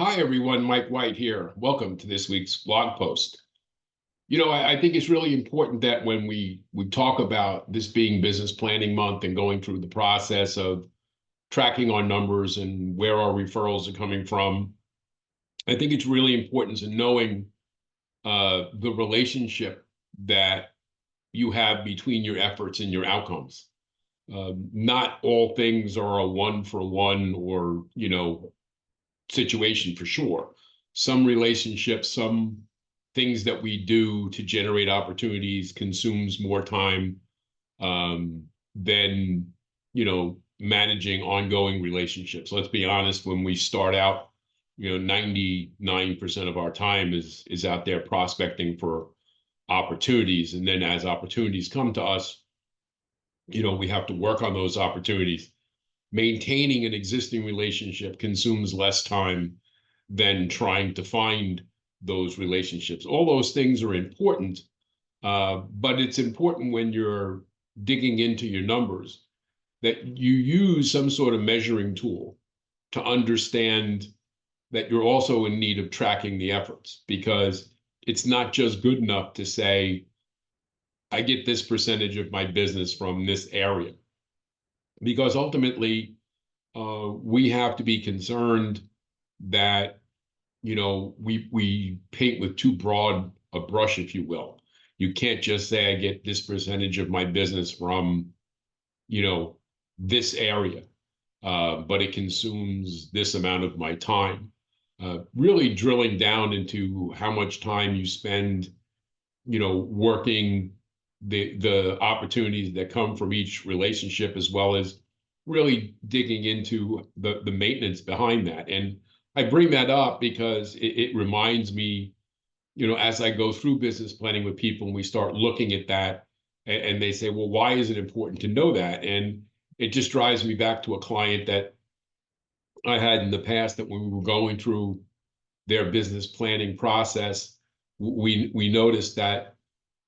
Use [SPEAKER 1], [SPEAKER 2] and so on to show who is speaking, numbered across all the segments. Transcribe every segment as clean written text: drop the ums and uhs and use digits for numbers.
[SPEAKER 1] Hi, everyone. Mike White here. Welcome to this week's blog post. I think it's really important that when we talk about this being Business Planning Month and going through the process of tracking our numbers and where our referrals are coming from, I think it's really important to knowing the relationship that you have between your efforts and your outcomes. Not all things are a one for one or, situation for sure. Some relationships, some things that we do to generate opportunities consumes more time than managing ongoing relationships. Let's be honest, when we start out, 99% of our time is out there prospecting for opportunities. And then as opportunities come to us, we have to work on those opportunities. Maintaining an existing relationship consumes less time than trying to find those relationships. All those things are important, but it's important when you're digging into your numbers that you use some sort of measuring tool to understand that you're also in need of tracking the efforts, because it's not just good enough to say, I get this percentage of my business from this area. Because ultimately, we have to be concerned that we paint with too broad a brush, if you will. You can't just say I get this percentage of my business from this area, but it consumes this amount of my time. Really drilling down into how much time you spend, working the opportunities that come from each relationship, as well as really digging into the maintenance behind that. And I bring that up because it reminds me, as I go through business planning with people and we start looking at that, and they say, well, why is it important to know that? And it just drives me back to a client that I had in the past, that when we were going through their business planning process, we noticed that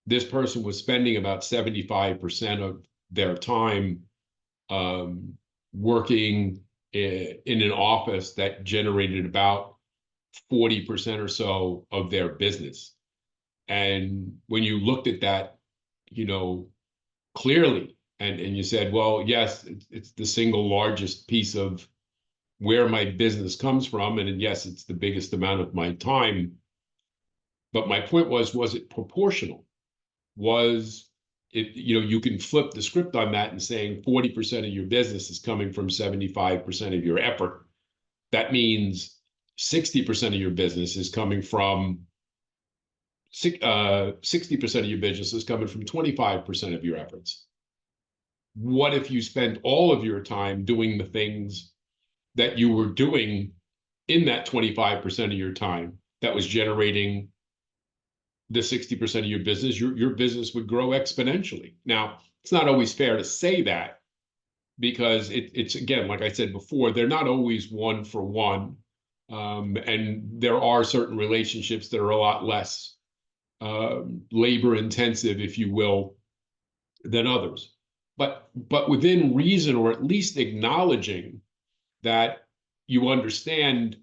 [SPEAKER 1] this person was spending about 75% of their time working in an office that generated about 40% or so of their business. And when you looked at that, clearly, and you said, well, yes, it's the single largest piece of where my business comes from. And yes, it's the biggest amount of my time. But my point was it proportional? Was it, you can flip the script on that and saying 40% of your business is coming from 75% of your effort. That means 60% of your business is coming from 60% of your business is coming from 25% of your efforts. What if you spent all of your time doing the things that you were doing in that 25% of your time that was generating the 60% of your business? Your business would grow exponentially. Now, it's not always fair to say that, because it's again, like I said before, they're not always one for one. And there are certain relationships that are a lot less labor intensive, if you will, than others. But within reason, or at least acknowledging that you understand,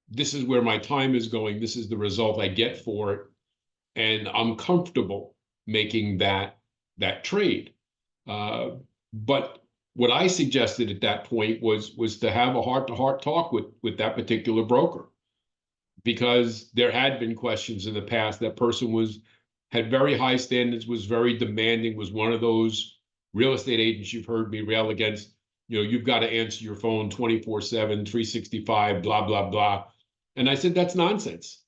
[SPEAKER 1] this is where my time is going, this is the result I get for it, and I'm comfortable making that trade. But what I suggested at that point was to have a heart-to-heart talk with that particular broker, because there had been questions in the past. That person had very high standards, was very demanding, was one of those real estate agents you've heard me rail against. You've got to answer your phone 24/7, 365, blah, blah, blah. And I said, that's nonsense.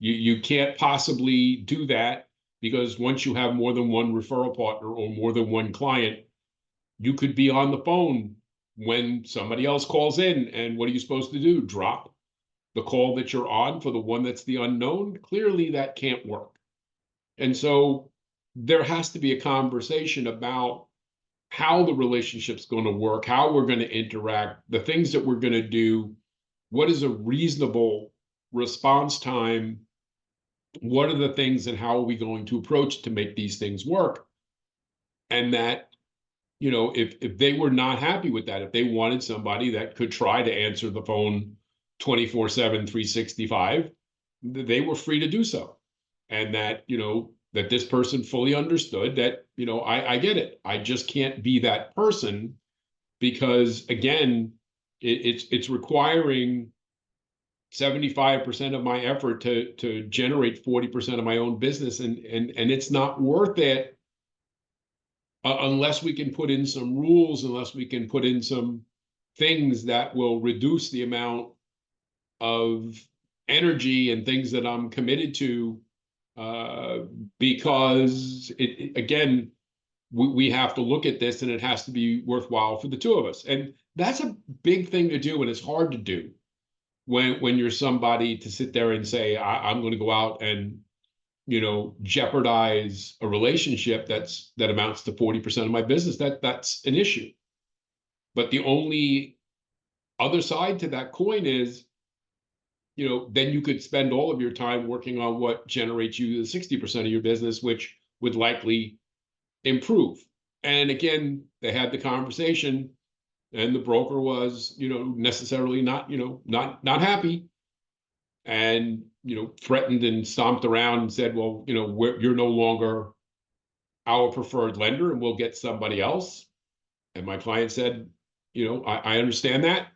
[SPEAKER 1] You can't possibly do that, because once you have more than one referral partner or more than one client, you could be on the phone when somebody else calls in. And what are you supposed to do? Drop the call that you're on for the one that's the unknown? Clearly, that can't work. And so there has to be a conversation about how the relationship's going to work, how we're going to interact, the things that we're going to do, what is a reasonable response time, what are the things, and how are we going to approach to make these things work. And that, if they were not happy with that, if they wanted somebody that could try to answer the phone 24/7, 365, they were free to do so. And that, that this person fully understood that, I get it. I just can't be that person because, again, it's requiring 75% of my effort to generate 40% of my own business, and it's not worth it unless we can put in some rules, unless we can put in some things that will reduce the amount of energy and things that I'm committed to, because again, we have to look at this and it has to be worthwhile for the two of us. And that's a big thing to do, and it's hard to do when you're somebody to sit there and say, I'm going to go out and jeopardize a relationship that amounts to 40% of my business. That's an issue. But the only other side to that coin is, then you could spend all of your time working on what generates you the 60% of your business, which would likely improve. And again, they had the conversation, and the broker was, necessarily not happy, and threatened and stomped around and said, well, you're no longer our preferred lender, and we'll get somebody else. And my client said, I understand that.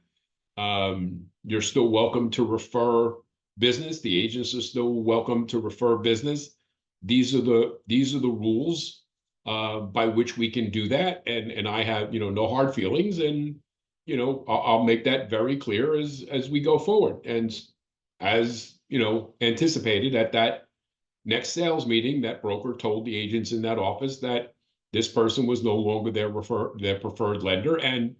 [SPEAKER 1] You're still welcome to refer business. The agents are still welcome to refer business. These are the rules by which we can do that. And I have, no hard feelings. And, I'll make that very clear as we go forward. And as, anticipated at that next sales meeting, that broker told the agents in that office that this person was no longer their preferred lender, and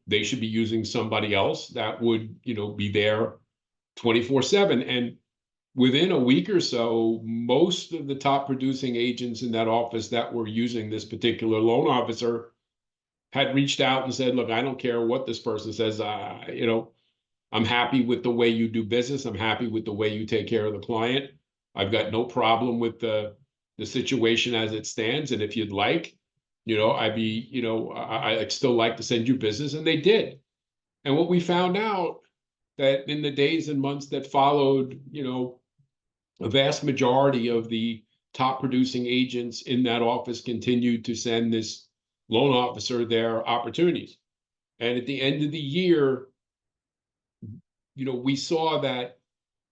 [SPEAKER 1] they should be using somebody else that would be there 24/7. And within a week or so, most of the top producing agents in that office that were using this particular loan officer had reached out and said, look, I don't care what this person says. I'm happy with the way you do business. I'm happy with the way you take care of the client. I've got no problem with the situation as it stands. And if you'd like, I'd still like to send you business. And they did. And what we found out that in the days and months that followed, a vast majority of the top producing agents in that office continued to send this loan officer their opportunities. And at the end of the year, we saw that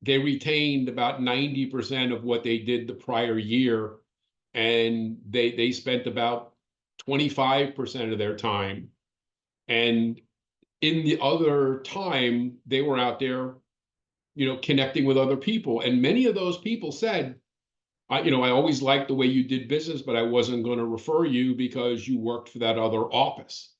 [SPEAKER 1] they retained about 90% of what they did the prior year, and they spent about 25% of their time. And in the other time, they were out there, connecting with other people. And many of those people said, I always liked the way you did business, but I wasn't going to refer you because you worked for that other office.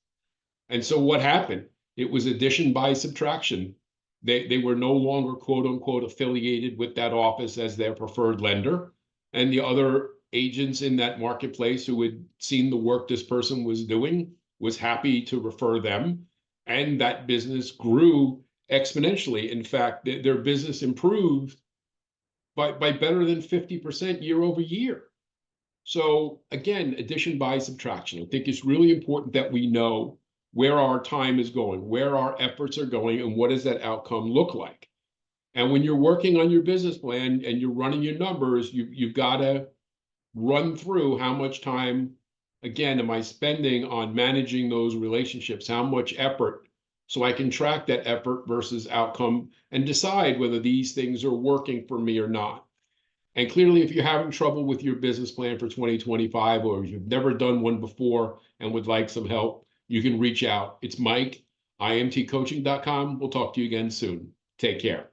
[SPEAKER 1] And so what happened? It was addition by subtraction. They were no longer, quote unquote, affiliated with that office as their preferred lender. And the other agents in that marketplace who had seen the work this person was doing was happy to refer them. And that business grew exponentially. In fact, their business improved by better than 50% year over year. So again, addition by subtraction. I think it's really important that we know where our time is going, where our efforts are going, and what does that outcome look like. And when you're working on your business plan and you're running your numbers, you've got to run through how much time, again, am I spending on managing those relationships, how much effort, so I can track that effort versus outcome and decide whether these things are working for me or not. And clearly, if you're having trouble with your business plan for 2025, or you've never done one before and would like some help, you can reach out. It's Mike, imtcoaching.com. We'll talk to you again soon. Take care.